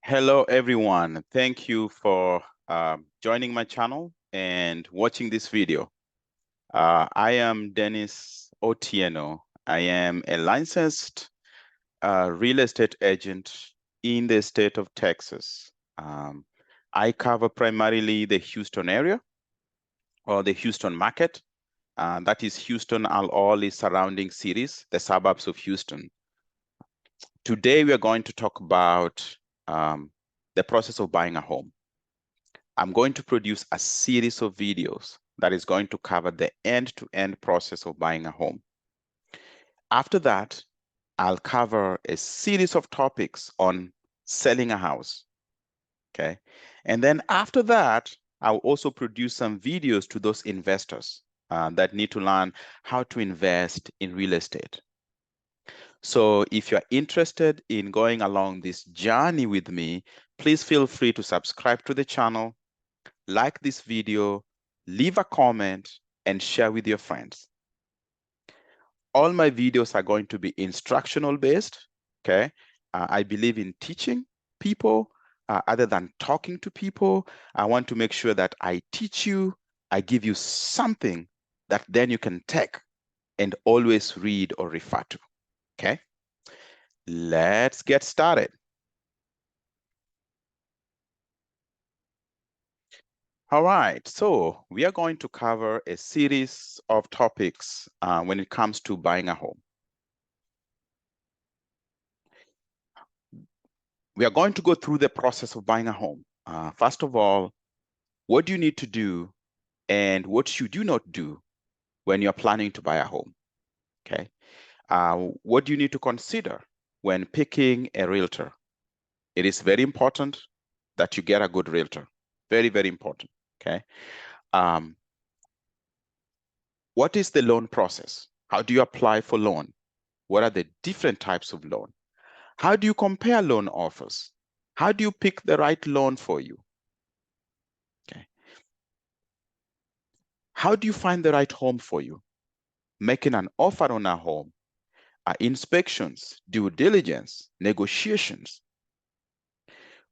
Hello, everyone. Thank you for joining my channel and watching this video. I am Dennis Otieno. I am a licensed real estate agent in the state of Texas. I cover primarily the Houston area or the Houston market. That is Houston and all its surrounding cities, the suburbs of Houston. Today, we are going to talk about the process of buying a home. I'm going to produce a series of videos that is going to cover the end-to-end process of buying a home. After that, I'll cover a series of topics on selling a house, okay? And then after that, I'll also produce some videos to those investors that need to learn how to invest in real estate. So if you're interested in going along this journey with me, please feel free to subscribe to the channel, like this video, leave a comment, and share with your friends. All my videos are going to be instructional based, okay? I believe in teaching people other than talking to people. I want to make sure that I teach you, I give you something that then you can take and always read or refer to, okay? Let's get started. All right, so we are going to cover a series of topics when it comes to buying a home. We are going to go through the process of buying a home. First of all, what do you need to do and what should you not do when you're planning to buy a home, okay? What do you need to consider when picking a realtor? It is very important that you get a good realtor. Very, very important, okay? What is the loan process? How do you apply for loan? What are the different types of loan? How do you compare loan offers? How do you pick the right loan for you? Okay. How do you find the right home for you? Making an offer on a home, inspections, due diligence, negotiations.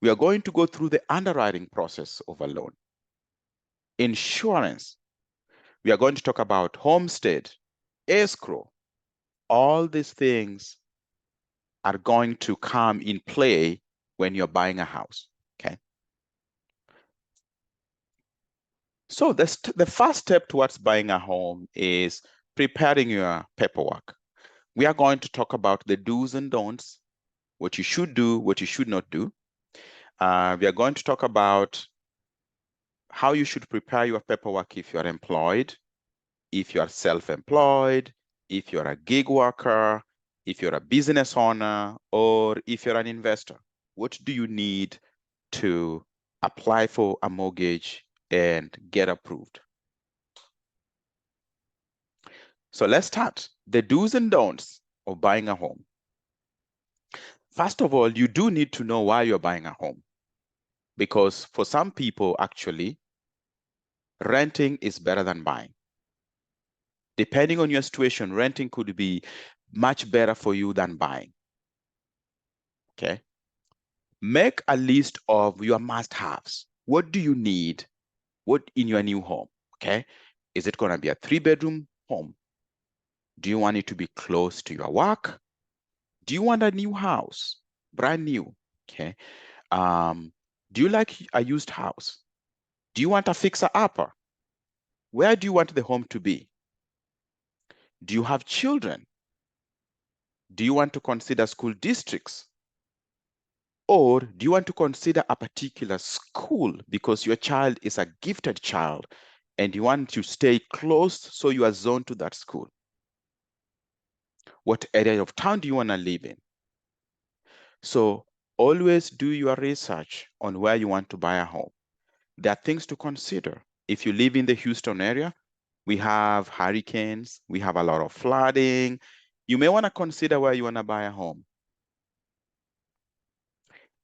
We are going to go through the underwriting process of a loan. Insurance. We are going to talk about homestead, escrow. All these things are going to come in play when you're buying a house, okay? So the first step towards buying a home is preparing your paperwork. We are going to talk about the do's and don'ts, what you should do, what you should not do. We are going to talk about how you should prepare your paperwork if you are employed, if you are self-employed, if you're a gig worker, if you're a business owner, or if you're an investor. What do you need to apply for a mortgage and get approved? So let's start. The do's and don'ts of buying a home. First of all, you do need to know why you're buying a home. Because for some people, actually, renting is better than buying. Depending on your situation, renting could be much better for you than buying. Okay. Make a list of your must-haves. What do you need? What in your new home? Okay. Is it going to be a 3-bedroom home? Do you want it to be close to your work? Do you want a new house? Brand new. Okay. Do you like a used house? Do you want a fixer-upper? Where do you want the home to be? Do you have children? Do you want to consider school districts? Or do you want to consider a particular school because your child is a gifted child and you want to stay close so you are zoned to that school? What area of town do you want to live in? So always do your research on where you want to buy a home. There are things to consider. If you live in the Houston area, we have hurricanes, we have a lot of flooding. You may want to consider where you want to buy a home.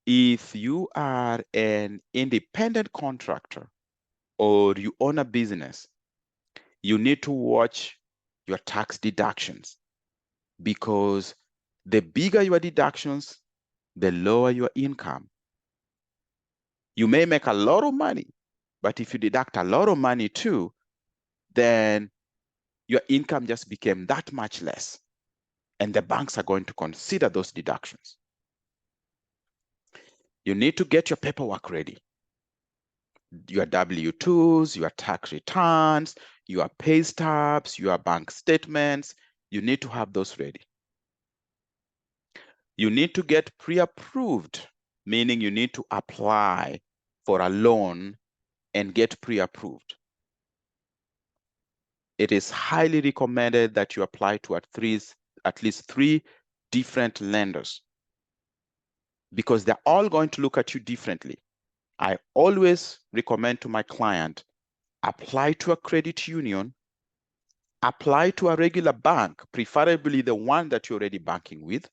If you are an independent contractor or you own a business, you need to watch your tax deductions because the bigger your deductions, the lower your income. You may make a lot of money, but if you deduct a lot of money too, then your income just became that much less. And the banks are going to consider those deductions. You need to get your paperwork ready. Your W-2s, your tax returns, your pay stubs, your bank statements. You need to have those ready. You need to get pre-approved, meaning you need to apply for a loan and get pre-approved. It is highly recommended that you apply to at least three different lenders, because they're all going to look at you differently. I always recommend to my client, apply to a credit union, apply to a regular bank, preferably the one that you're already banking with,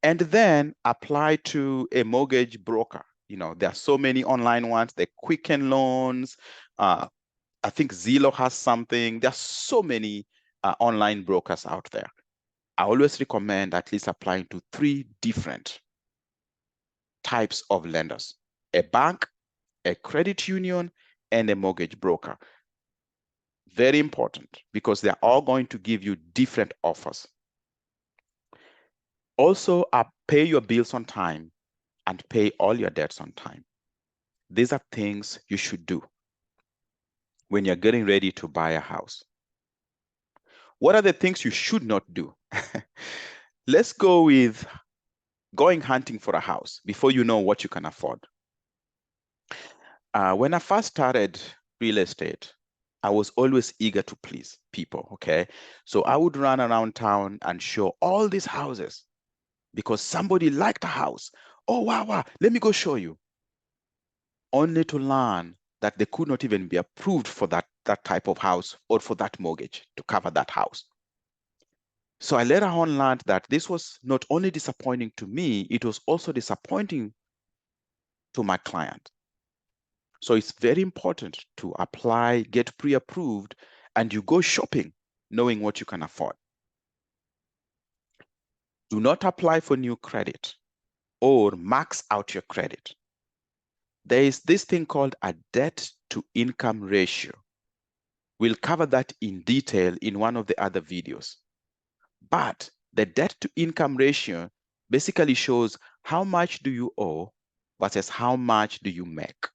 and then apply to a mortgage broker. You know, there are so many online ones, the Quicken Loans, I think Zillow has something. There are so many online brokers out there. I always recommend at least applying to three different types of lenders: a bank, a credit union, and a mortgage broker. Very important, because they're all going to give you different offers. Also, pay your bills on time and pay all your debts on time. These are things you should do when you're getting ready to buy a house. What are the things you should not do? Let's go with going hunting for a house before you know what you can afford. When I first started real estate, I was always eager to please people, okay? So I would run around town and show all these houses because somebody liked a house. Oh, wow, let me go show you. Only to learn that they could not even be approved for that type of house or for that mortgage to cover that house. So I later on learned that this was not only disappointing to me, it was also disappointing to my client. So it's very important to apply, get pre-approved, and you go shopping knowing what you can afford. Do not apply for new credit or max out your credit. There is this thing called a debt to income ratio. We'll cover that in detail in one of the other videos. But the debt to income ratio basically shows how much do you owe versus how much do you make.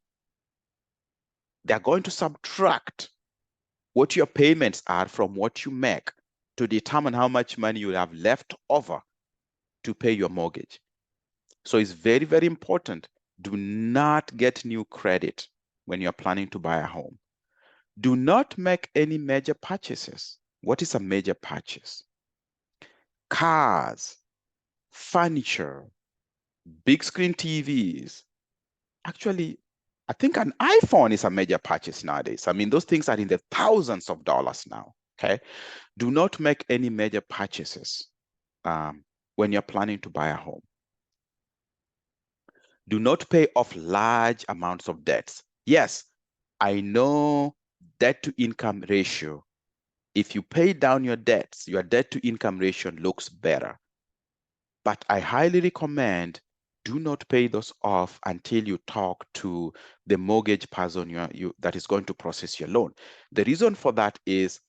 They're going to subtract what your payments are from what you make to determine how much money you have left over to pay your mortgage. So it's very, very important. Do not get new credit when you're planning to buy a home. Do not make any major purchases. What is a major purchase? Cars, furniture, big screen TVs. Actually, I think an iPhone is a major purchase nowadays. I mean, those things are in the thousands of dollars now, okay? Do not make any major purchases when you're planning to buy a home. Do not pay off large amounts of debts. Yes, I know debt to income ratio. If you pay down your debts, your debt to income ratio looks better. But I highly recommend do not pay those off until you talk to the mortgage person that is going to process your loan. The reason for that is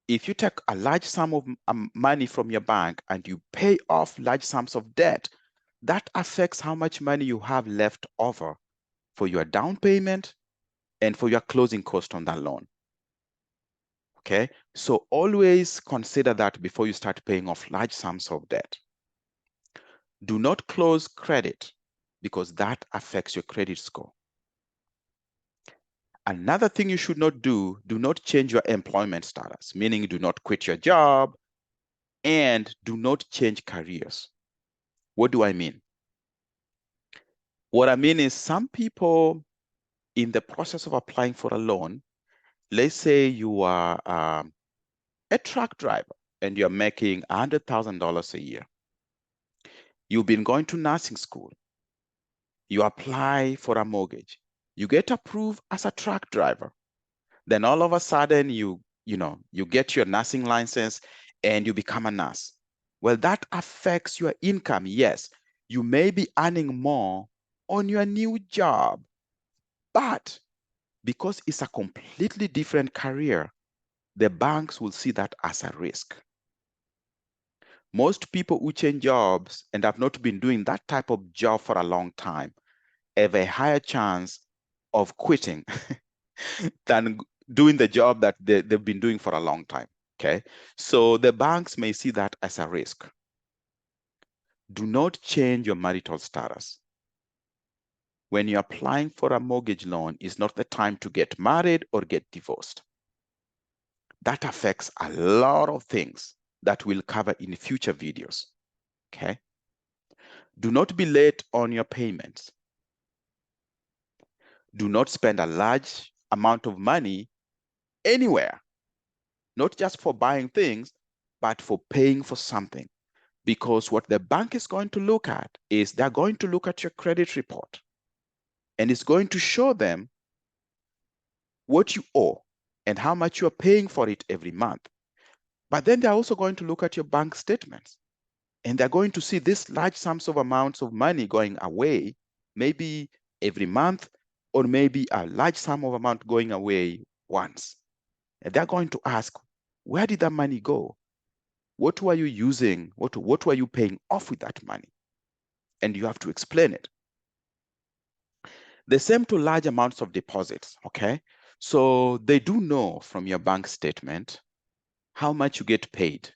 if you take a large sum of money from your bank and you pay off large sums of debt, that affects how much money you have left over for your down payment and for your closing cost on that loan. Okay, so always consider that before you start paying off large sums of debt. Do not close credit because that affects your credit score. Another thing you should not do not change your employment status, meaning do not quit your job and do not change careers. What do I mean? What I mean is some people in the process of applying for a loan, let's say you are a truck driver and you're making $100,000 a year. You've been going to nursing school. You apply for a mortgage. You get approved as a truck driver. Then all of a sudden you get your nursing license and you become a nurse. Well, that affects your income. Yes, You may be earning more on your new job, but because it's a completely different career, the banks will see that as a risk. Most people who change jobs and have not been doing that type of job for a long time have a higher chance of quitting than doing the job that they've been doing for a long time, okay? So the banks may see that as a risk. Do not change your marital status. When you're applying for a mortgage loan, it's not the time to get married or get divorced. That affects a lot of things that we'll cover in future videos, okay? Do not be late on your payments. Do not spend a large amount of money anywhere, not just for buying things, but for paying for something. Because what the bank is going to look at is they're going to look at your credit report, and it's going to show them what you owe and how much you're paying for it every month. But then they're also going to look at your bank statements, and they're going to see this large sums of amounts of money going away, maybe every month, or maybe a large sum of amount going away once. And they're going to ask, where did that money go? What were you using? What were you paying off with that money? And you have to explain it. The same to large amounts of deposits, okay? So they do know from your bank statement how much you get paid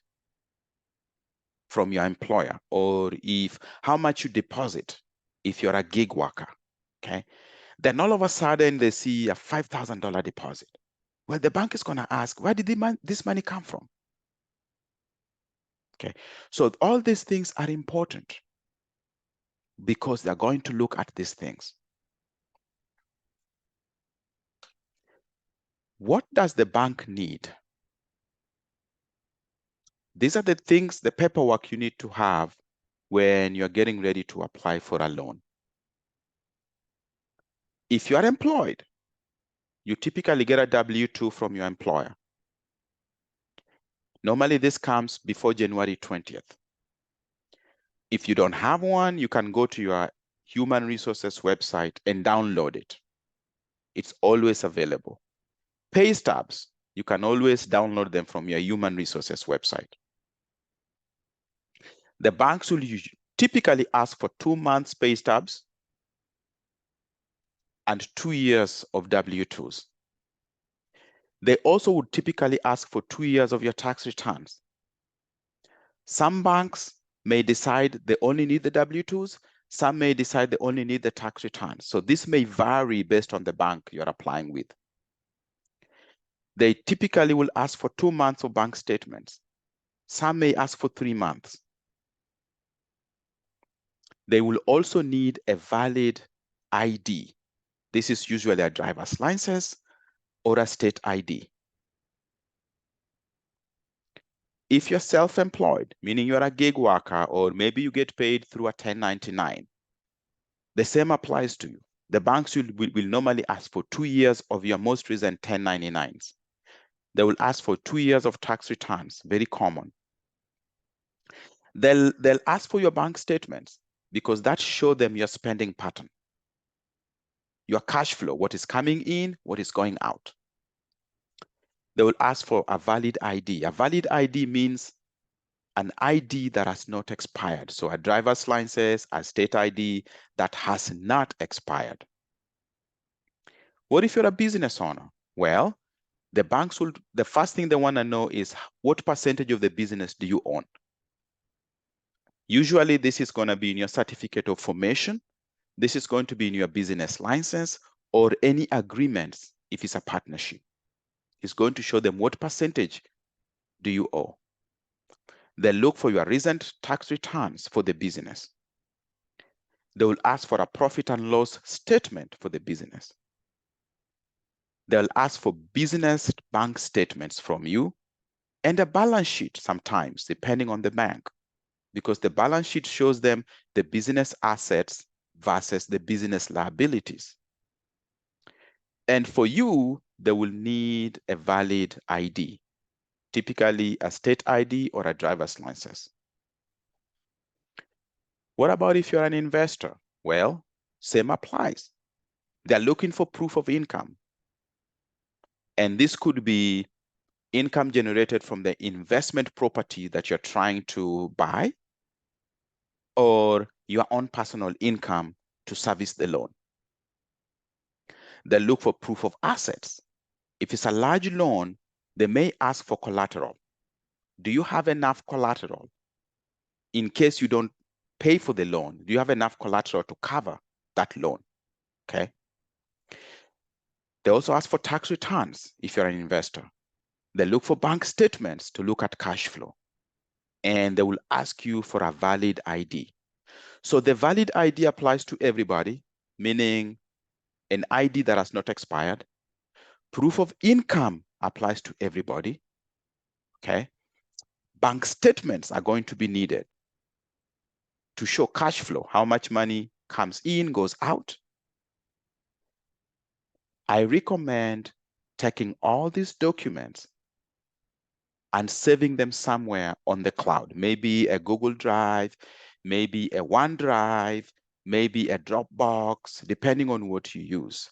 from your employer, or if how much you deposit if you're a gig worker, okay? Then all of a sudden they see a $5,000 deposit. Well, the bank is going to ask, where did this money come from? Okay, so all these things are important because they're going to look at these things. What does the bank need? These are the things, the paperwork you need to have when you're getting ready to apply for a loan. If you are employed, you typically get a W-2 from your employer. Normally, this comes before January 20th. If you don't have one, you can go to your human resources website and download it. It's always available. Pay stubs, you can always download them from your human resources website. The banks will typically ask for 2 months pay stubs and 2 years of W-2s. They also would typically ask for 2 years of your tax returns. Some banks may decide they only need the W-2s. Some may decide they only need the tax returns. So this may vary based on the bank you're applying with. They typically will ask for 2 months of bank statements. Some may ask for 3 months. They will also need a valid ID. This is usually a driver's license or a state ID. If you're self-employed, meaning you're a gig worker, or maybe you get paid through a 1099, the same applies to you. The banks will normally ask for 2 years of your most recent 1099s. They will ask for 2 years of tax returns, very common. They'll ask for your bank statements because that shows them your spending pattern, your cash flow, what is coming in, what is going out. They will ask for a valid ID. A valid ID means an ID that has not expired. So a driver's license, a state ID that has not expired. What if you're a business owner? Well, the banks will, the first thing they want to know is what percentage of the business do you own? Usually this is going to be in your certificate of formation. This is going to be in your business license or any agreements if it's a partnership. It's going to show them what percentage do you owe. They look for your recent tax returns for the business. They will ask for a profit and loss statement for the business. They'll ask for business bank statements from you and a balance sheet sometimes, depending on the bank, because the balance sheet shows them the business assets versus the business liabilities. And for you, they will need a valid ID, typically a state ID or a driver's license. What about if you're an investor? Well, same applies. They're looking for proof of income. And this could be income generated from the investment property that you're trying to buy, or your own personal income to service the loan. They look for proof of assets. If it's a large loan, they may ask for collateral. Do you have enough collateral? In case you don't pay for the loan, do you have enough collateral to cover that loan? Okay. They also ask for tax returns if you're an investor. They look for bank statements to look at cash flow. And they will ask you for a valid ID. So the valid ID applies to everybody, meaning an ID that has not expired. Proof of income applies to everybody. Okay. Bank statements are going to be needed to show cash flow, how much money comes in, goes out. I recommend taking all these documents and saving them somewhere on the cloud, maybe a Google Drive, maybe a OneDrive, maybe a Dropbox, depending on what you use.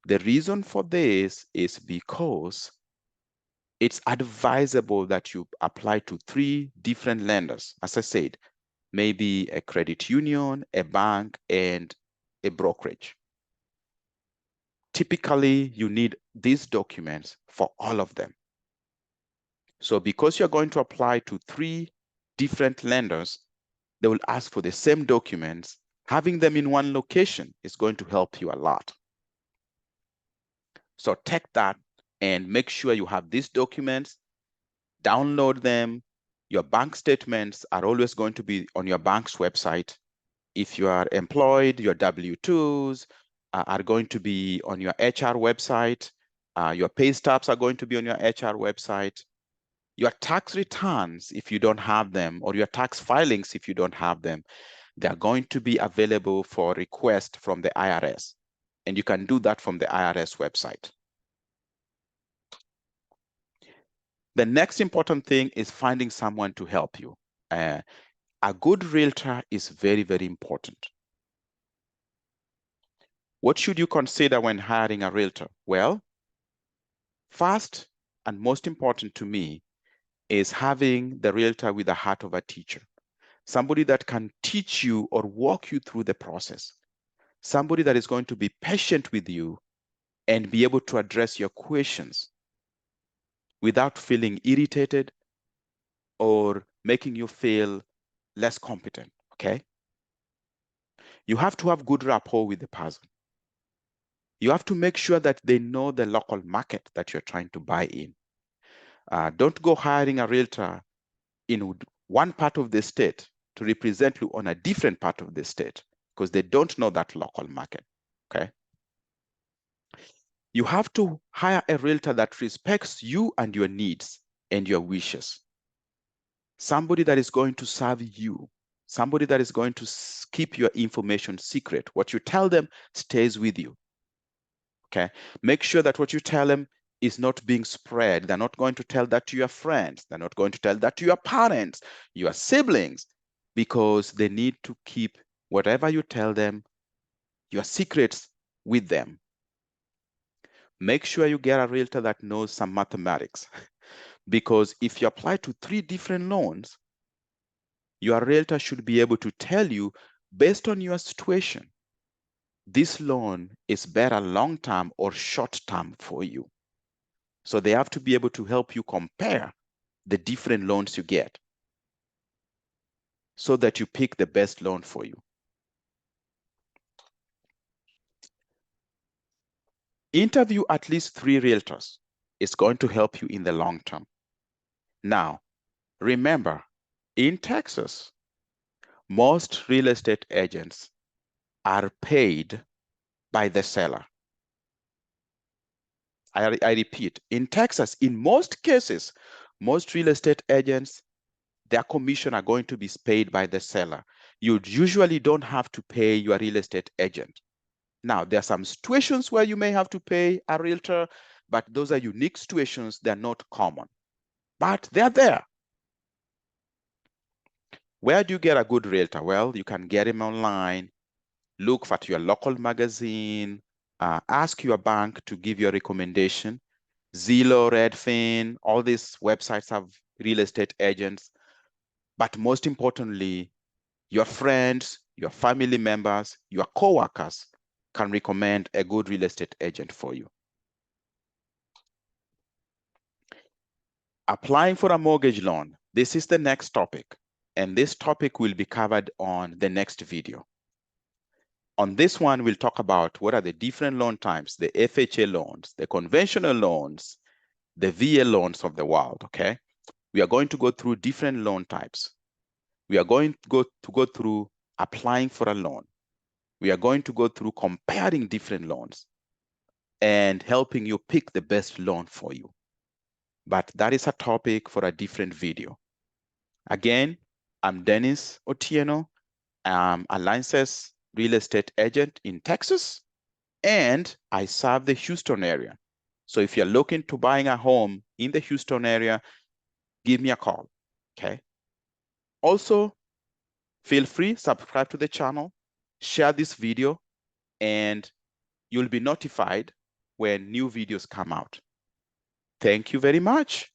The reason for this is because it's advisable that you apply to 3 different lenders. As I said, maybe a credit union, a bank, and a brokerage. Typically, you need these documents for all of them. So because you're going to apply to 3 different lenders, they will ask for the same documents. Having them in one location is going to help you a lot. So take that and make sure you have these documents, download them. Your bank statements are always going to be on your bank's website. If you are employed, your W-2s are going to be on your HR website. Your pay stubs are going to be on your HR website. Your tax returns, if you don't have them, or your tax filings, if you don't have them, they're going to be available for request from the IRS. And you can do that from the IRS website. The next important thing is finding someone to help you. A good realtor is very, very important. What should you consider when hiring a realtor? Well, first and most important to me is having the realtor with the heart of a teacher. Somebody that can teach you or walk you through the process. Somebody that is going to be patient with you and be able to address your questions without feeling irritated or making you feel less competent, okay? You have to have good rapport with the person. You have to make sure that they know the local market that you're trying to buy in. Don't go hiring a realtor in one part of the state to represent you on a different part of the state because they don't know that local market, okay? You have to hire a realtor that respects you and your needs and your wishes. Somebody that is going to serve you, somebody that is going to keep your information secret. What you tell them stays with you, okay? Make sure that what you tell them is not being spread. They're not going to tell that to your friends. They're not going to tell that to your parents, your siblings, because they need to keep whatever you tell them, your secrets, with them. Make sure you get a realtor that knows some mathematics, because if you apply to 3 different loans, your realtor should be able to tell you, based on your situation, this loan is better long-term or short-term for you. So they have to be able to help you compare the different loans you get so that you pick the best loan for you. Interview at least 3 realtors. It's going to help you in the long term. Now, remember, in Texas, most real estate agents are paid by the seller. I repeat, in Texas, in most cases, most real estate agents, their commission are going to be paid by the seller. You usually don't have to pay your real estate agent. Now, there are some situations where you may have to pay a realtor, but those are unique situations. They're not common, but they're there. Where do you get a good realtor? Well, you can get him online. Look at your local magazine. Ask your bank to give you a recommendation. Zillow, Redfin, all these websites have real estate agents. But most importantly, your friends, your family members, your coworkers can recommend a good real estate agent for you. Applying for a mortgage loan. This is the next topic, and this topic will be covered on the next video. On this one, we'll talk about what are the different loan types, the FHA loans, the conventional loans, the VA loans of the world, okay? We are going to go through different loan types. We are going to go through applying for a loan. We are going to go through comparing different loans and helping you pick the best loan for you. But that is a topic for a different video. Again, I'm Dennis Otieno. I'm a licensed real estate agent in Texas, and I serve the Houston area. So if you're looking to buying a home in the Houston area, give me a call, okay? Also, feel free, subscribe to the channel, share this video, and you'll be notified when new videos come out. Thank you very much.